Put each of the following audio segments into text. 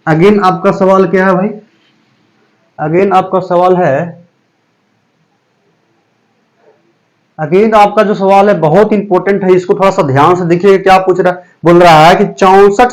Again आपका सवाल क्या है भाई? अगेन आपका सवाल है, अगेन आपका जो सवाल है बहुत इंपॉर्टेंट है, इसको थोड़ा सा ध्यान से देखिए। क्या पूछ रहा, बोल रहा है कि 64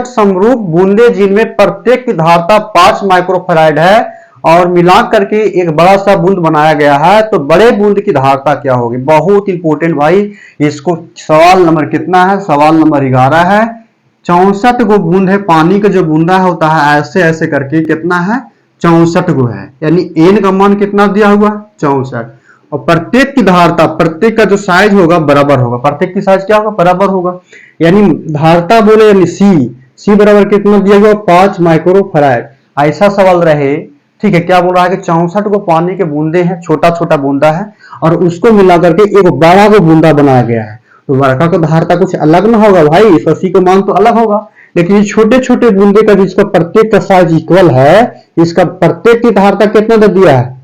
समरूप बूंदे जिनमें प्रत्येक की धारता 5 माइक्रोफैराड है और मिला करके एक बड़ा सा बूंद बनाया गया है, तो बड़े बूंद की धारता क्या होगी? बहुत इंपॉर्टेंट भाई। इसको सवाल नंबर कितना है? सवाल नंबर 11 है। 64 गो बूंद है, पानी का जो बूंदा होता है ऐसे ऐसे करके कितना है? 64 गो है। यानी एन का मान कितना दिया हुआ? 64। और प्रत्येक की धारता, प्रत्येक का जो साइज होगा बराबर होगा। प्रत्येक की साइज क्या होगा? बराबर होगा। यानी धारता बोले यानी सी बराबर कितना दिया हुआ? 5 माइक्रोफैराड। ऐसा सवाल रहे, ठीक है, क्या बोल रहा है कि 64 को पानी के बूंदे हैं, छोटा छोटा बूंदा है, और उसको मिला करके एक बड़ा को बूंदा बनाया गया है। तो बड़का का धारता कुछ अलग ना होगा भाई, इसका सी का मान तो अलग होगा। लेकिन ये छोटे छोटे बूंदे का जिसका प्रत्येक का साइज इक्वल है, इसका प्रत्येक की धारता कितना दे दिया है?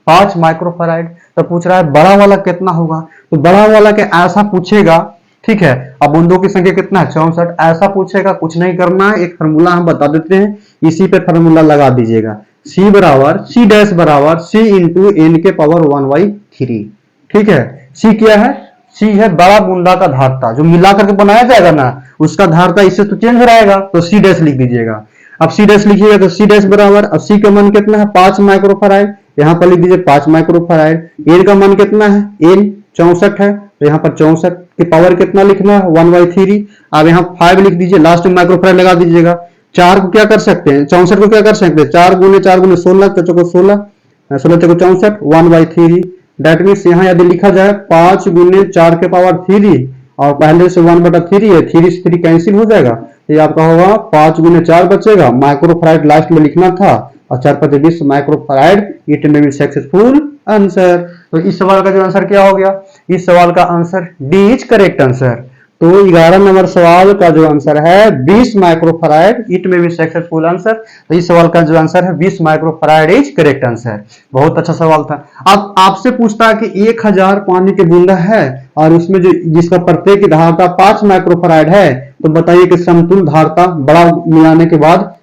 5 माइक्रोफैराड। तो पूछ रहा है बड़ा वाला कितना होगा? तो बड़ा वाला के ऐसा पूछेगा, ठीक है। अब बूंदों की संख्या कितना है? 64। ऐसा पूछेगा, कुछ नहीं करना है, एक फार्मूला हम बता देते हैं, इसी पे फार्मूला लगा दीजिएगा। सी बराबर सी डैश बराबर सी इंटू एन के पावर 1/3। ठीक है। सी क्या है? सी है बड़ा बूंदा का धारता, जो मिला करके बनाया जाएगा ना, उसका धारता इससे तो चेंज रहेगा, तो सी डैश लिख दीजिएगा। अब सी डैश लिखिएगा तो सी डैश बराबर, अब सी का मान कितना है? 5 माइक्रोफैराड। यहाँ पर लिख दीजिए 5 माइक्रोफैराड। एन का मान कितना है? एन 64 है, तो यहाँ पर 64 की पावर कितना लिखना है? 1/3। अब यहाँ 5 लिख दीजिए, लास्ट में माइक्रोफैराड लगा दीजिएगा। 4 को क्या कर सकते हैं? 64 को क्या कर सकते हैं? 4 गुने 4 गुने 16, चौको 16, 16 चौको 64, 1/3। दैट मीन्स यहाँ यदि लिखा जाए 5 गुने 4 के पावर 3, और पहले से 1/3 है, 3 से 3 कैंसिल हो जाएगा, तो ये आपका होगा 5 गुने 4 बचेगा, माइक्रोफैराड लास्ट में लिखना था, और 4 5 20 microfarad. It may be successful answer. तो इस सवाल का जो आंसर क्या हो गया? इस सवाल का answer D is correct answer. तो 11 नंबर सवाल का जो आंसर है 20 माइक्रोफैराड, इट में बी सक्सेसफुल आंसर। तो इस सवाल का जो आंसर है 20 माइक्रोफैराड इज करेक्ट आंसर। बहुत अच्छा सवाल था। अब आपसे पूछता है कि 1000 पानी के बूंदा है और उसमें जो जिसका प्रत्येक धारता 5 माइक्रोफैराड है, तो बताइए कि समतुल्य धारता बड़ा मिलाने के बाद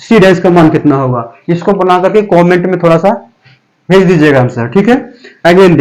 सी डैश का मान कितना होगा? इसको बना करके कॉमेंट में थोड़ा सा भेज दीजिएगा आंसर, ठीक है। अगेन